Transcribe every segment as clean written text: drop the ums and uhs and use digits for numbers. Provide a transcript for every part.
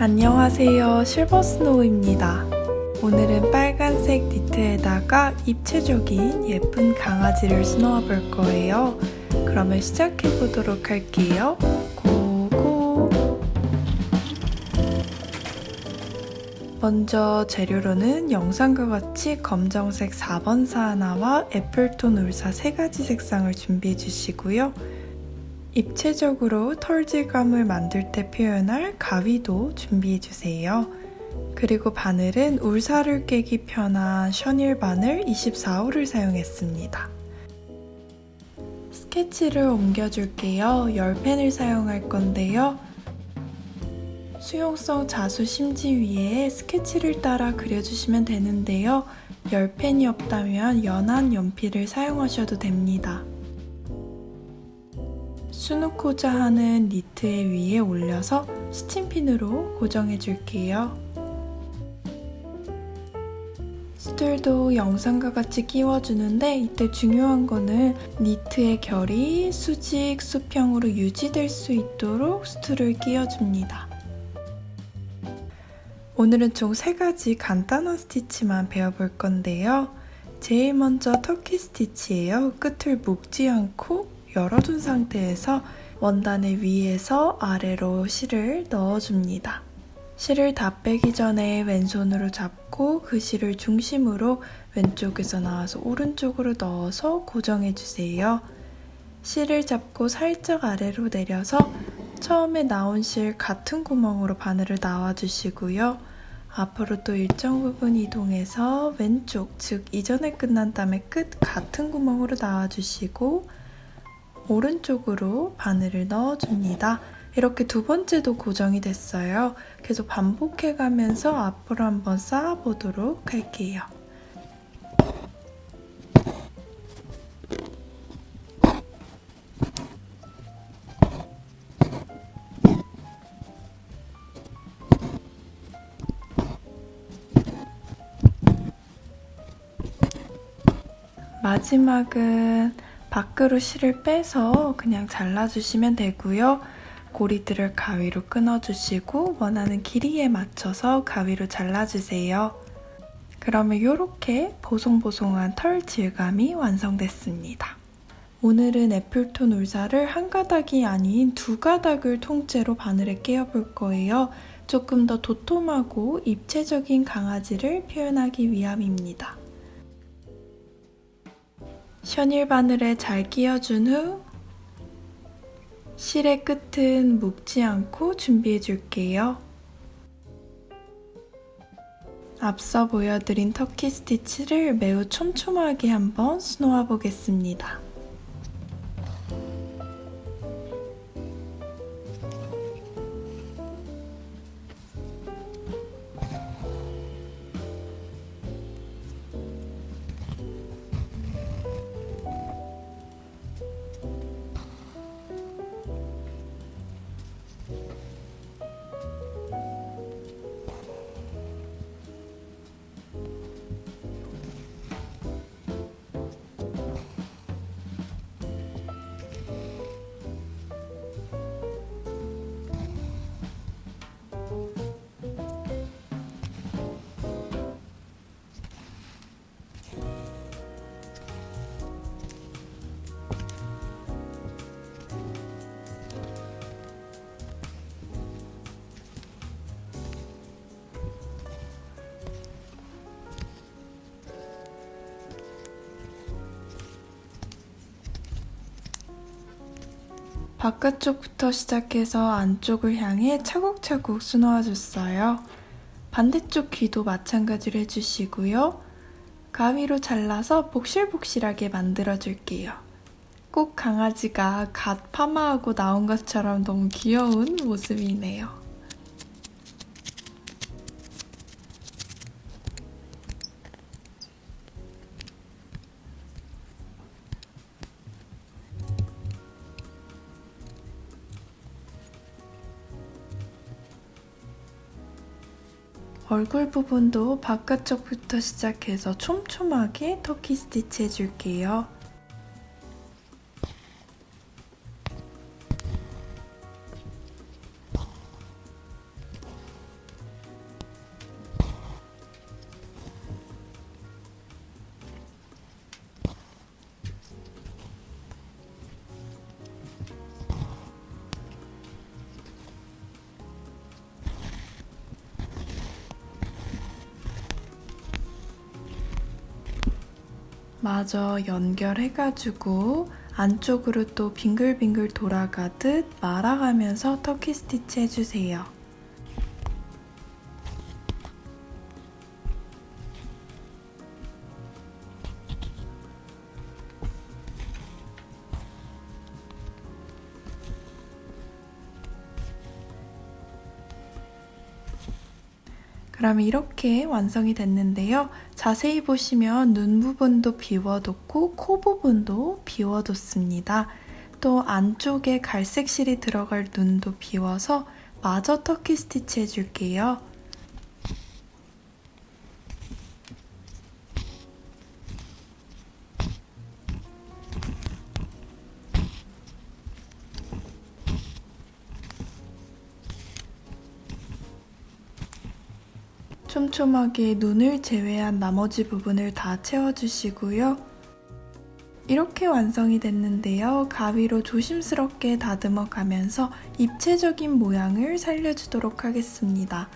안녕하세요, 실버스노우입니다. 오늘은 빨간색 니트에다가 입체적인 예쁜 강아지를 스노워 볼 거예요. 그러면 시작해 보도록 할게요. 고고! 먼저 재료로는 영상과 같이 검정색 4번사 하나와 애플톤 울사 3가지 색상을 준비해 주시고요. 입체적으로 털질감을 만들 때 표현할 가위도 준비해주세요. 그리고 바늘은 울사를 깨기 편한 셔닐 바늘 24호를 사용했습니다. 스케치를 옮겨줄게요. 10펜을 사용할 건데요. 수용성 자수 심지 위에 스케치를 따라 그려주시면 되는데요. 10펜이 없다면 연한 연필을 사용하셔도 됩니다. 수놓고자 하는 니트 위에 올려서 스팀핀으로 고정해 줄게요. 수들도 영상과 같이 끼워주는데 이때 중요한 거는 니트의 결이 수직, 수평으로 유지될 수 있도록 수트를 끼워줍니다. 오늘은 총 3가지 간단한 스티치만 배워볼 건데요. 제일 먼저 터키 스티치예요. 끝을 묶지 않고 열어둔 상태에서 원단의 위에서 아래로 실을 넣어줍니다. 실을 다 빼기 전에 왼손으로 잡고 그 실을 중심으로 왼쪽에서 나와서 오른쪽으로 넣어서 고정해주세요. 실을 잡고 살짝 아래로 내려서 처음에 나온 실 같은 구멍으로 바늘을 놔주시고요. 앞으로 또 일정 부분 이동해서 왼쪽, 즉 이전에 끝난 다음에 끝 같은 구멍으로 놔주시고 오른쪽으로 바늘을 넣어줍니다. 이렇게 2번째도 고정이 됐어요. 계속 반복해가면서 앞으로 한번 쌓아보도록 할게요. 마지막은 밖으로 실을 빼서 그냥 잘라주시면 되고요. 고리들을 가위로 끊어주시고 원하는 길이에 맞춰서 가위로 잘라주세요. 그러면 이렇게 보송보송한 털 질감이 완성됐습니다. 오늘은 애플톤 울사를 한 가닥이 아닌 2가닥을 통째로 바늘에 끼워볼 거예요. 조금 더 도톰하고 입체적인 강아지를 표현하기 위함입니다. 셔닐 바늘에 잘 끼워준 후 실의 끝은 묶지 않고 준비해 줄게요. 앞서 보여드린 터키 스티치를 매우 촘촘하게 한번 수놓아 보겠습니다. 바깥쪽부터 시작해서 안쪽을 향해 차곡차곡 수놓아줬어요. 반대쪽 귀도 마찬가지로 해주시고요. 가위로 잘라서 복실복실하게 만들어줄게요. 꼭 강아지가 갓 파마하고 나온 것처럼 너무 귀여운 모습이네요. 얼굴 부분도 바깥쪽부터 시작해서 촘촘하게 터키 스티치 해줄게요. 마저 연결해가지고 안쪽으로 또 빙글빙글 돌아가듯 말아가면서 터키 스티치 해주세요. 그럼 이렇게 완성이 됐는데요. 자세히 보시면 눈 부분도 비워뒀고 코 부분도 비워뒀습니다. 또 안쪽에 갈색 실이 들어갈 눈도 비워서 마저 터키 스티치 해줄게요. 촘촘하게 눈을 제외한 나머지 부분을 다 채워주시고요. 이렇게 완성이 됐는데요. 가위로 조심스럽게 다듬어 가면서 입체적인 모양을 살려주도록 하겠습니다.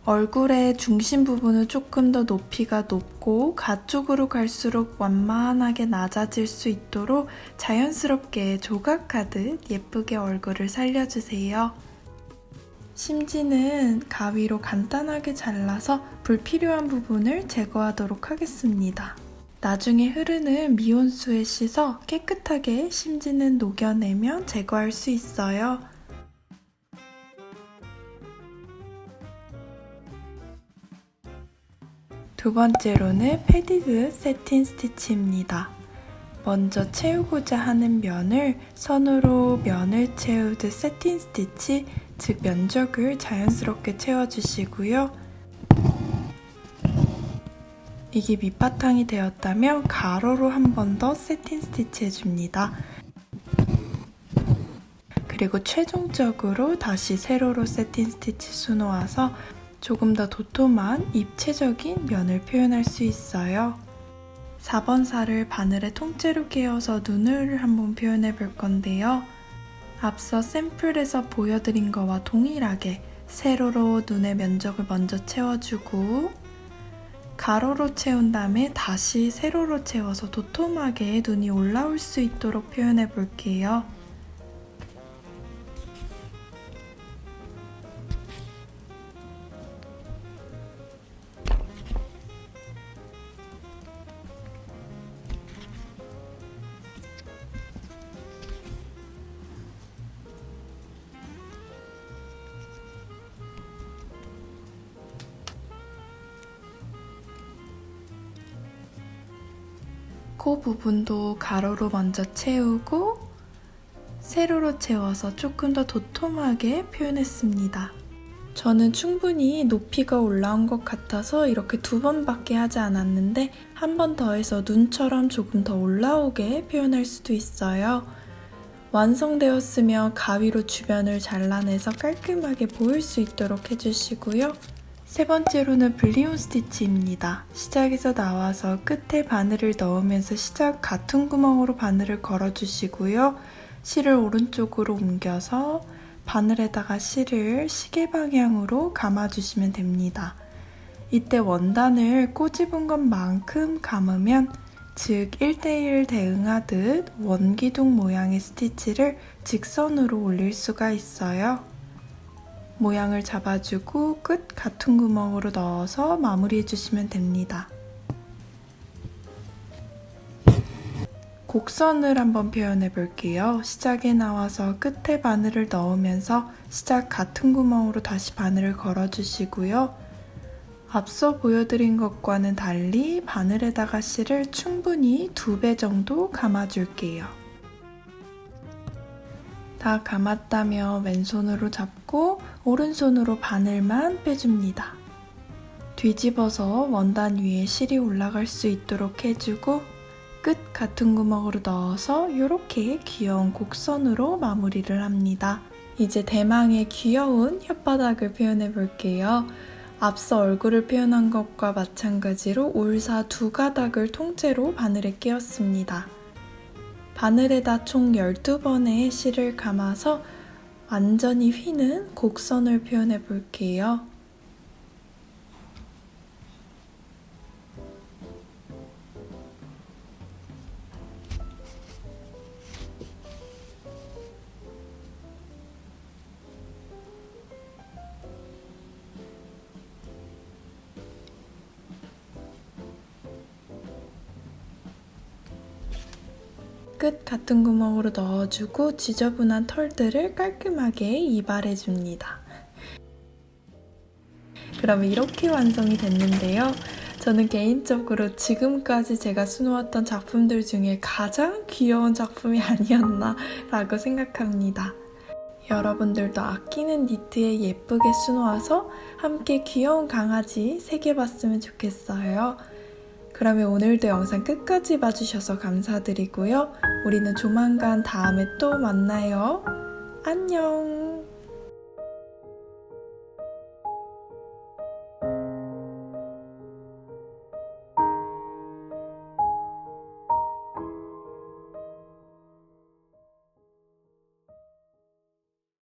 얼굴의 중심 부분은 조금 더 높이가 높고 가쪽으로 갈수록 완만하게 낮아질 수 있도록 자연스럽게 조각하듯 예쁘게 얼굴을 살려주세요. 심지는 가위로 간단하게 잘라서 불필요한 부분을 제거하도록 하겠습니다. 나중에 흐르는 미온수에 씻어 깨끗하게 심지는 녹여내면 제거할 수 있어요. 두 번째로는 패디드 세틴 스티치입니다. 먼저 채우고자 하는 면을 선으로 면을 채우듯 세틴 스티치, 즉 면적을 자연스럽게 채워주시고요. 이게 밑바탕이 되었다면 가로로 한 번 더 세틴 스티치 해줍니다. 그리고 최종적으로 다시 세로로 세틴 스티치 수놓아서 조금 더 도톰한 입체적인 면을 표현할 수 있어요. 4번 살을 바늘에 통째로 끼워서 눈을 한번 표현해 볼 건데요. 앞서 샘플에서 보여드린 거와 동일하게 세로로 눈의 면적을 먼저 채워주고 가로로 채운 다음에 다시 세로로 채워서 도톰하게 눈이 올라올 수 있도록 표현해 볼게요. 코 부분도 가로로 먼저 채우고 세로로 채워서 조금 더 도톰하게 표현했습니다. 저는 충분히 높이가 올라온 것 같아서 이렇게 2번밖에 하지 않았는데 한 번 더 해서 눈처럼 조금 더 올라오게 표현할 수도 있어요. 완성되었으면 가위로 주변을 잘라내서 깔끔하게 보일 수 있도록 해주시고요. 세 번째로는 블리온 스티치입니다. 시작에서 나와서 끝에 바늘을 넣으면서 시작 같은 구멍으로 바늘을 걸어주시고요. 실을 오른쪽으로 옮겨서 바늘에다가 실을 시계 방향으로 감아주시면 됩니다. 이때 원단을 꼬집은 것만큼 감으면 즉 1:1 대응하듯 원기둥 모양의 스티치를 직선으로 올릴 수가 있어요. 모양을 잡아주고 끝 같은 구멍으로 넣어서 마무리해주시면 됩니다. 곡선을 한번 표현해 볼게요. 시작에 나와서 끝에 바늘을 넣으면서 시작 같은 구멍으로 다시 바늘을 걸어주시고요. 앞서 보여드린 것과는 달리 바늘에다가 실을 충분히 2배 정도 감아줄게요. 다 감았다면 왼손으로 잡고 오른손으로 바늘만 빼줍니다. 뒤집어서 원단 위에 실이 올라갈 수 있도록 해주고 끝 같은 구멍으로 넣어서 이렇게 귀여운 곡선으로 마무리를 합니다. 이제 대망의 귀여운 혓바닥을 표현해 볼게요. 앞서 얼굴을 표현한 것과 마찬가지로 울사 2가닥을 통째로 바늘에 끼웠습니다. 바늘에다 총 12번의 실을 감아서 완전히 휘는 곡선을 표현해 볼게요. 끝 같은 구멍으로 넣어주고 지저분한 털들을 깔끔하게 이발해줍니다. 그러면 이렇게 완성이 됐는데요. 저는 개인적으로 지금까지 제가 수놓았던 작품들 중에 가장 귀여운 작품이 아니었나 라고 생각합니다. 여러분들도 아끼는 니트에 예쁘게 수놓아서 함께 귀여운 강아지 새겨봤으면 좋겠어요. 그러면 오늘도 영상 끝까지 봐주셔서 감사드리고요. 우리는 조만간 다음에 또 만나요. 안녕!